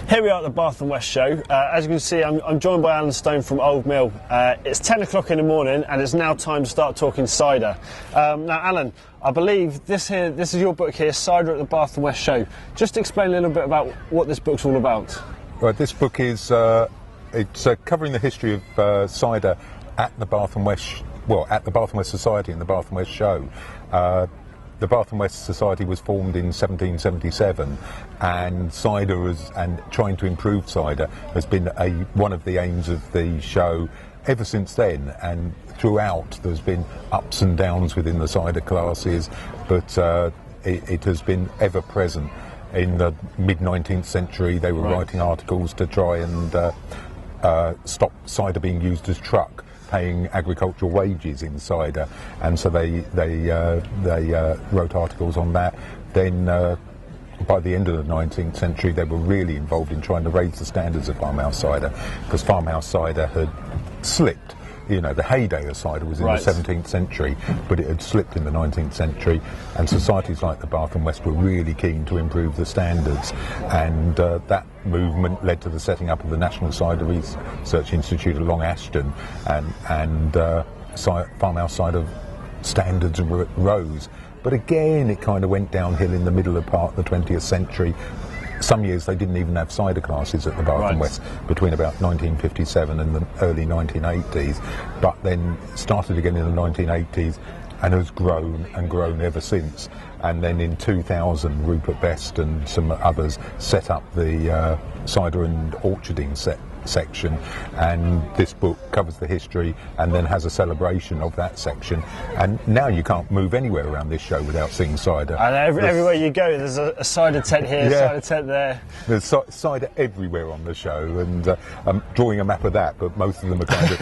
Here we are at the Bath and West show. As you can see, I'm joined by Alan Stone from Old Mill. It's 10 o'clock in the morning and it's now time to start talking cider. Now Alan, I believe this is your book here, Cider at the Bath and West show. Just explain a little bit about what this book's all about. Right, this book is it's covering the history of cider at the Bath and West, at the Bath and West Society and the Bath and West show. The Bath and West Society was formed in 1777, and and trying to improve cider has been one of the aims of the show ever since then. And throughout, there's been ups and downs within the cider classes, but it has been ever present. In the mid-19th century, they were writing articles to try and stop cider being used as truck, paying agricultural wages in cider, and so they wrote articles on that. Then by the end of the 19th century, they were really involved in trying to raise the standards of farmhouse cider, because farmhouse cider had slipped. You know, the heyday of cider was in the 17th century, but it had slipped in the 19th century, and societies like the Bath and West were really keen to improve the standards, and that movement led to the setting up of the National Cider Research Institute along Ashton, and farmhouse cider standards rose. But again, it kind of went downhill in the middle part of the 20th century. Some years they didn't even have cider classes at the Bath and West between about 1957 and the early 1980s, but then started again in the 1980s and has grown and grown ever since. And then in 2000, Rupert Best and some others set up the cider and orcharding section, and this book covers the history and then has a celebration of that section. And now you can't move anywhere around this show without seeing cider. And everywhere you go, there's a cider tent here, cider tent there. There's cider everywhere on the show, and I'm drawing a map of that, but most of them are kind of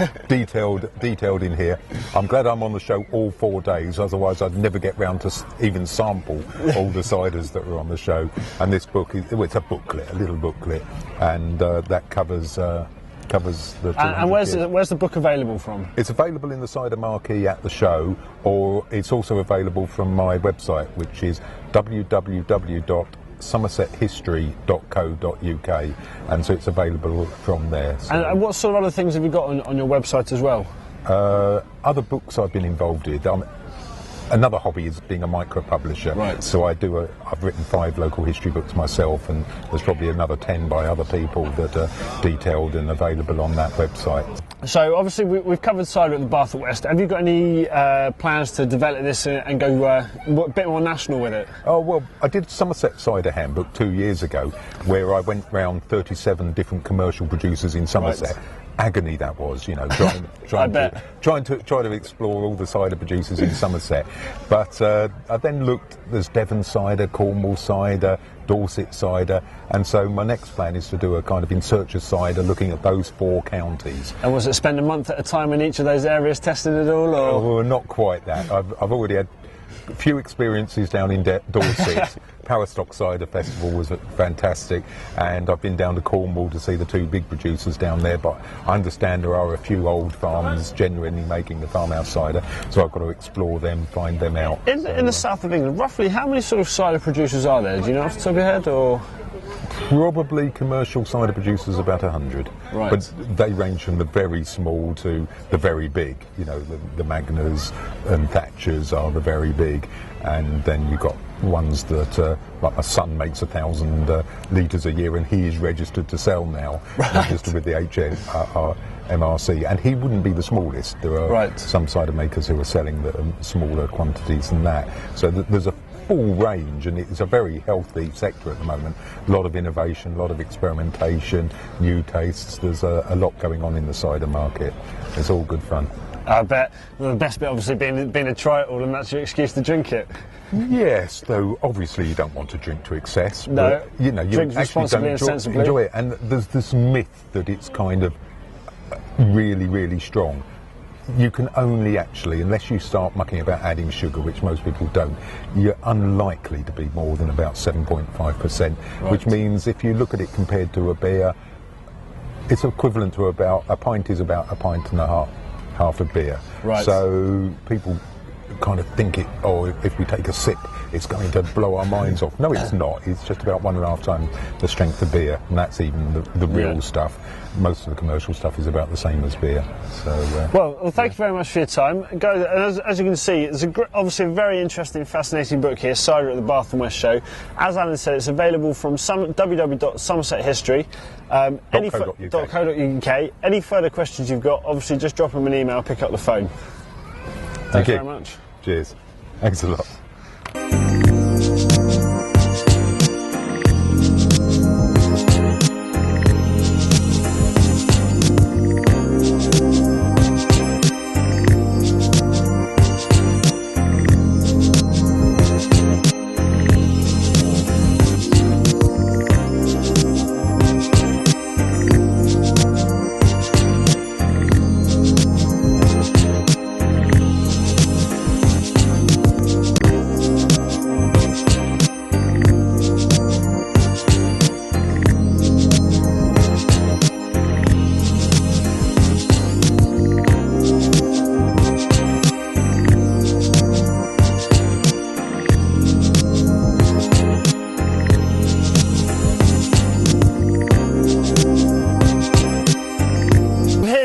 detailed in here. I'm glad I'm on the show all 4 days, otherwise I'd never get round to even sample all the ciders that are on the show. And this book it's a booklet, a little booklet, and that covers the. And where's the book available from? It's available in the cider marquee at the show, or it's also available from my website, which is www.somersethistory.co.uk, and so it's available from there. So. And what sort of other things have you got on your website as well? Other books I've been involved with. Another hobby is being a micro-publisher. So I've written 5 local history books myself, and there's probably another 10 by other people that are detailed and available on that website. So obviously we've covered cider at the Bath and West. Have you got any plans to develop this and go a bit more national with it? Oh, well, I did Somerset Cider Handbook 2 years ago, where I went round 37 different commercial producers in Somerset. Agony that was, you know, trying to explore all the cider producers in Somerset. But I then looked, there's Devon cider, Cornwall cider, Dorset cider, and so my next plan is to do a kind of in search of cider, looking at those 4 counties. And was it spend a month at a time in each of those areas testing it all, or? Well, not quite that. I've already had a few experiences down in Dorset. Powerstock Cider Festival was fantastic, and I've been down to Cornwall to see the 2 big producers down there, but I understand there are a few old farms genuinely making the farmhouse cider, so I've got to explore them, find them out. In the south of England, roughly how many sort of cider producers are there? Do you know off the top of your head, or? Probably commercial cider producers about 100, Right. but they range from the very small to the very big. You know, the Magnas and Thatchers are the very big, and then you've got ones that, like my son makes 1,000 litres a year, and he is registered to sell now, registered with the MRC, and he wouldn't be the smallest. There are some cider makers who are selling the smaller quantities than that. So there's a full range, and it's a very healthy sector at the moment. A lot of innovation, a lot of experimentation, new tastes. There's a lot going on in the cider market. It's all good fun. I bet the best bit obviously being to try it all, and that's your excuse to drink it. Yes, though obviously you don't want to drink to excess. No, but, you know, you drink actually responsibly don't and sensibly. enjoy it. And there's this myth that it's kind of really, really strong. You can only actually, unless you start mucking about adding sugar, which most people don't, you're unlikely to be more than about 7.5%, which means if you look at it compared to a beer, it's equivalent to about, a pint is about a pint and a half of beer. Right. So people kind of think if we take a sip, it's going to blow our minds off. No, it's not. It's just about 1.5 times the strength of beer, and that's even the real stuff. Most of the commercial stuff is about the same as beer. So, well, thank you very much for your time. As you can see, it's obviously a very interesting, fascinating book here, Cider at the Bath and West Show. As Alan said, it's available from www.somersethistory.co.uk. Any further questions you've got, obviously just drop them an email, pick up the phone. Thank you very much. Cheers. Thanks a lot.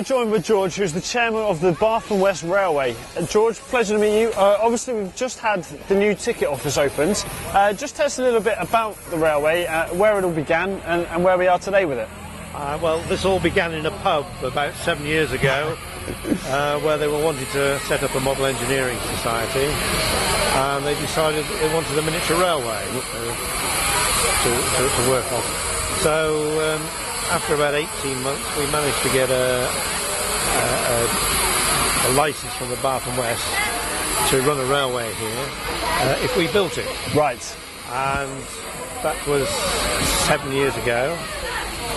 Joined with George, who's the chairman of the Bath and West Railway. George, pleasure to meet you. Obviously, we've just had the new ticket office opened. Just tell us a little bit about the railway, where it all began, and where we are today with it. Well, this all began in a pub about 7 years ago, where they were wanting to set up a model engineering society, and they decided that they wanted a miniature railway to work on. So after about 18 months, we managed to get a licence from the Bath and West to run a railway here if we built it. Right. And that was 7 years ago.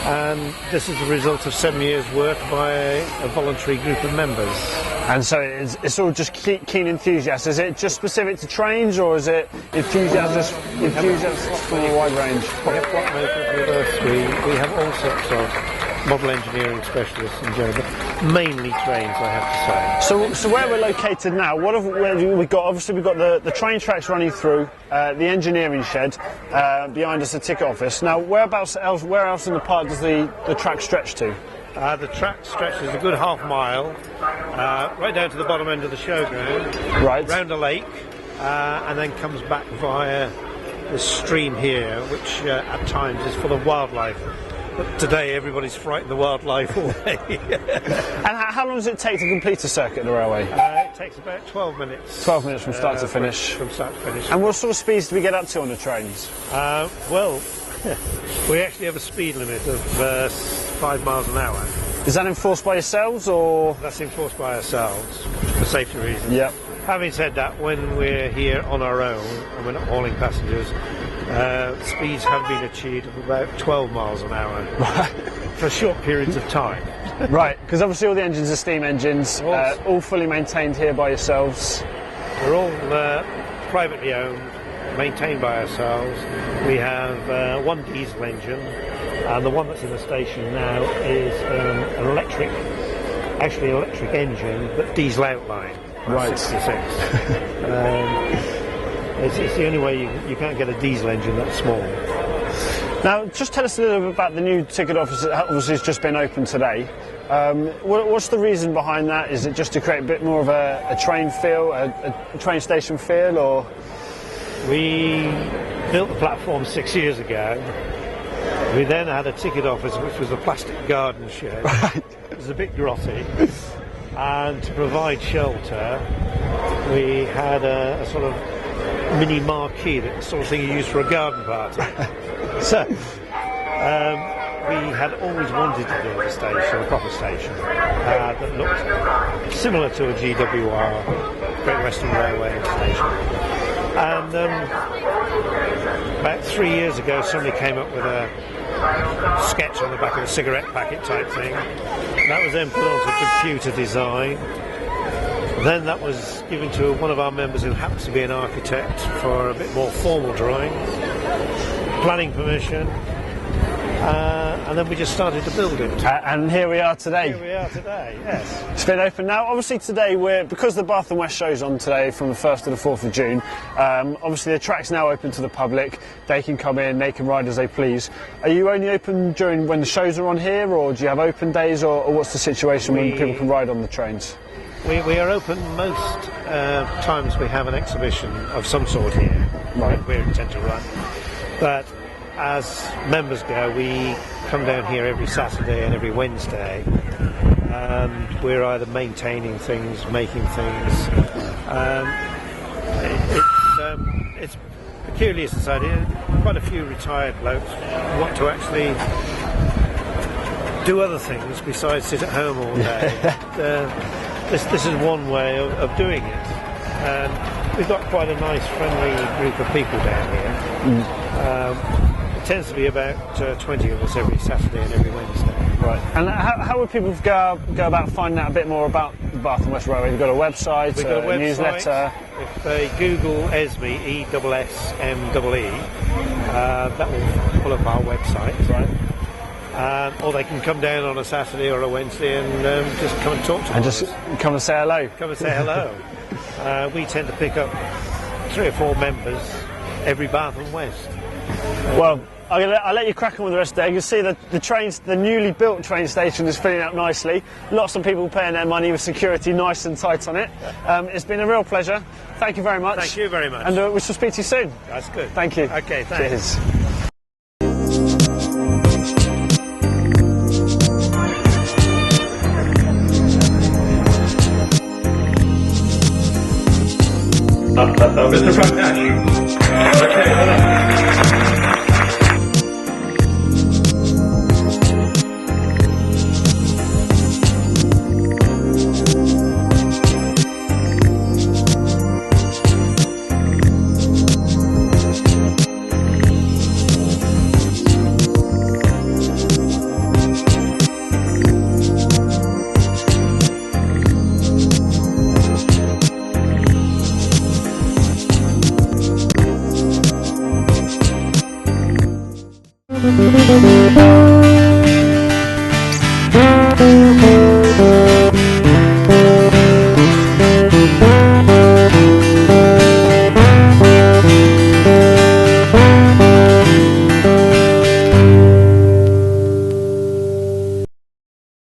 And this is the result of 7 years' work by a voluntary group of members. And so it's all just keen enthusiasts. Is it just specific to trains, or is it enthusiasts from a wide range? We have clockmakers with us. We have all sorts of model engineering specialists in general, but mainly trains, I have to say. So where we're located now, where have we got? Obviously, we've got the train tracks running through, the engineering shed, behind us the ticket office. Now, where else in the park does the track stretch to? The track stretches a good half mile, right down to the bottom end of the showground, right, round a lake, and then comes back via the stream here, which at times is full of wildlife. But today everybody's frightened the wildlife away. And how long does it take to complete a circuit of the railway? It takes about 12 minutes. 12 minutes from start to finish? From start to finish. And what sort of speeds do we get up to on the trains? Well, we actually have a speed limit of 5 miles an hour. Is that enforced by yourselves, or...? That's enforced by ourselves, for safety reasons. Yep. Having said that, when we're here on our own, and we're not hauling passengers, speeds have been achieved of about 12 miles an hour for short periods of time. Right, because obviously all the engines are steam engines, all fully maintained here by yourselves. We're all privately owned, maintained by ourselves. We have one diesel engine, and the one that's in the station now is an electric engine, but diesel outline. Right. 66. It's the only way you can't get a diesel engine that small. Now, just tell us a little bit about the new ticket office that obviously has just been opened today. What's the reason behind that? Is it just to create a bit more of a train feel, a train station feel, or...? We built the platform 6 years ago. We then had a ticket office which was a plastic garden shed. It was a bit grotty. And to provide shelter, we had a sort of mini marquee, that sort of thing you use for a garden party. So we had always wanted to build a station, a proper station, that looked similar to a GWR, Great Western Railway station. And about 3 years ago, somebody came up with a sketch on the back of a cigarette packet type thing. That was then put onto computer design. Then that was given to one of our members who happens to be an architect for a bit more formal drawing, planning permission, and then we just started to build it. And here we are today. Here we are today, yes. It's been open now. Obviously today, because the Bath and West show's on today from the 1st to the 4th of June, obviously the track's now open to the public. They can come in, they can ride as they please. Are you only open during when the shows are on here, or do you have open days, or what's the situation when people can ride on the trains? We are open most times we have an exhibition of some sort here. Right. We intend to run. But as members go, we come down here every Saturday and every Wednesday, and we're either maintaining things, making things. It's a peculiar society. Quite a few retired blokes want to actually do other things besides sit at home all day. This is one way of doing it. And we've got quite a nice, friendly group of people down here. It tends to be about 20 of us every Saturday and every Wednesday. Right. And how would people go about finding out a bit more about Bath and West Railway? You've got a website, We've got a website, newsletter. If they Google ESME, ESSMEE, that will pull up our website. Right. Or they can come down on a Saturday or a Wednesday and just come and talk to us. And just come and say hello. Come and say hello. We tend to pick up 3 or 4 members every Bath and West. Well, I'll let you crack on with the rest of the day. You can see that the newly built train station is filling up nicely. Lots of people paying their money with security nice and tight on it. It's been a real pleasure. Thank you very much. Thank you very much. And we shall speak to you soon. That's good. Thank you. Okay, thanks. Cheers. Mr. Prakash.